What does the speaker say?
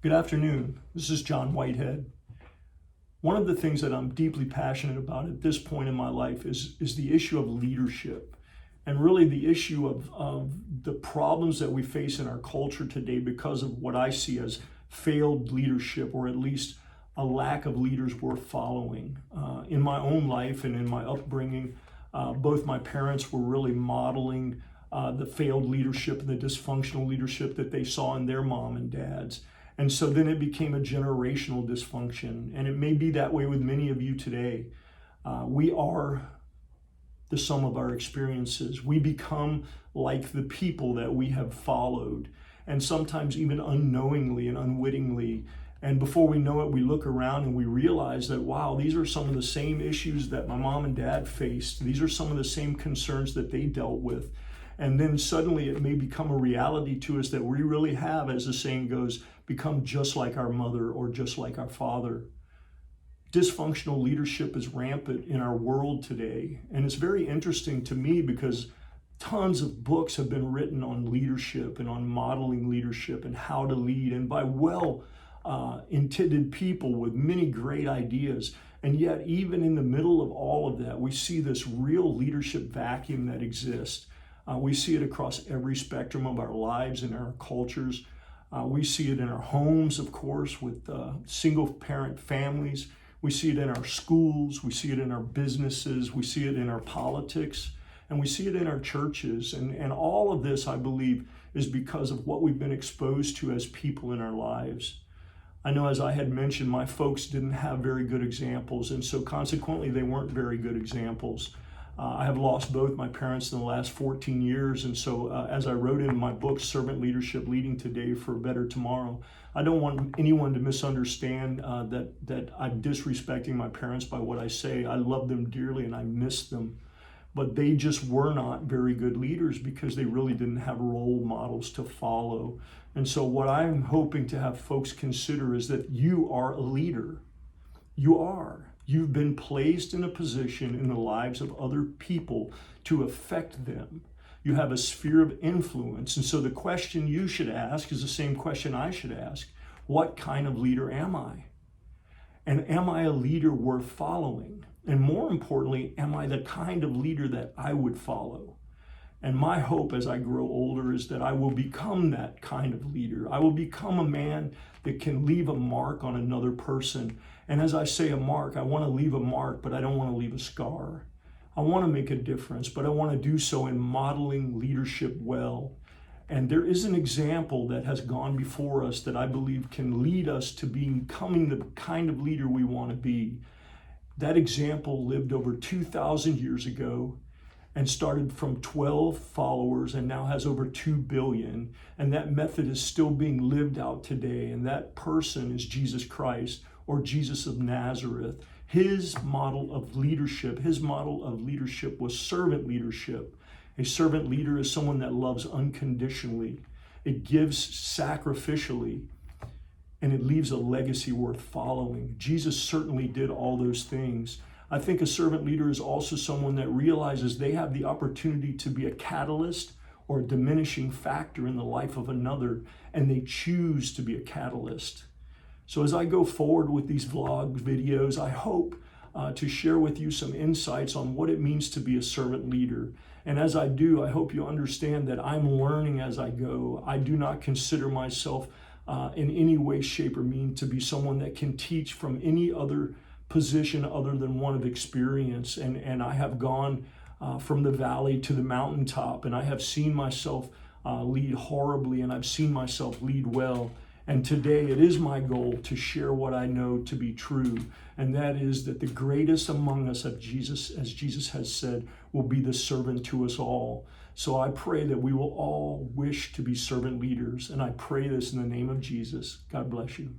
Good afternoon. This is John Whitehead. One of the things that I'm deeply passionate about at this point in my life is the issue of leadership, and really the issue of the problems that we face in our culture today because of what I see as failed leadership, or at least a lack of leaders worth following. In my own life and in my upbringing, both my parents were really modeling the failed leadership and the dysfunctional leadership that they saw in their mom and dads. And so then it became a generational dysfunction. And it may be that way with many of you today. We are the sum of our experiences. We become like the people that we have followed, and sometimes even unknowingly and unwittingly. And before we know it, we look around and we realize that, wow, these are some of the same issues that my mom and dad faced. These are some of the same concerns that they dealt with. And then suddenly it may become a reality to us that we really have, as the saying goes, become just like our mother or just like our father. Dysfunctional leadership is rampant in our world today. And it's very interesting to me because tons of books have been written on leadership and on modeling leadership and how to lead, and by intended people with many great ideas. And yet, even in the middle of all of that, we see this real leadership vacuum that exists. We see it across every spectrum of our lives and our cultures. We see it in our homes, of course, with single parent families. We see it in our schools. We see it in our businesses. We see it in our politics. And we see it in our churches. And all of this, I believe, is because of what we've been exposed to as people in our lives. I know, as I had mentioned, my folks didn't have very good examples, and so consequently, they weren't very good examples. I have lost both my parents in the last 14 years, and so as I wrote in my book, Servant Leadership, Leading Today for a Better Tomorrow, I don't want anyone to misunderstand that I'm disrespecting my parents by what I say. I love them dearly and I miss them, but they just were not very good leaders because they really didn't have role models to follow. And so what I'm hoping to have folks consider is that you are a leader. You are. You've been placed in a position in the lives of other people to affect them. You have a sphere of influence. And so the question you should ask is the same question I should ask. What kind of leader am I? And am I a leader worth following? And more importantly, am I the kind of leader that I would follow? And my hope as I grow older is that I will become that kind of leader. I will become a man that can leave a mark on another person. And as I say a mark, I want to leave a mark, but I don't want to leave a scar. I want to make a difference, but I want to do so in modeling leadership well. And there is an example that has gone before us that I believe can lead us to becoming the kind of leader we want to be. That example lived over 2,000 years ago and started from 12 followers and now has over 2 billion. And that method is still being lived out today. And that person is Jesus Christ, or Jesus of Nazareth. His model of leadership was servant leadership. A servant leader is someone that loves unconditionally. It gives sacrificially, and it leaves a legacy worth following. Jesus certainly did all those things. I think a servant leader is also someone that realizes they have the opportunity to be a catalyst or a diminishing factor in the life of another, and they choose to be a catalyst. So as I go forward with these vlog videos, I hope to share with you some insights on what it means to be a servant leader. And as I do, I hope you understand that I'm learning as I go. I do not consider myself in any way, shape, or mean to be someone that can teach from any other position other than one of experience. And I have gone from the valley to the mountaintop, and I have seen myself lead horribly, and I've seen myself lead well. And today it is my goal to share what I know to be true, and that is that the greatest among us, as Jesus has said, will be the servant to us all. So I pray that we will all wish to be servant leaders, and I pray this in the name of Jesus. God bless you.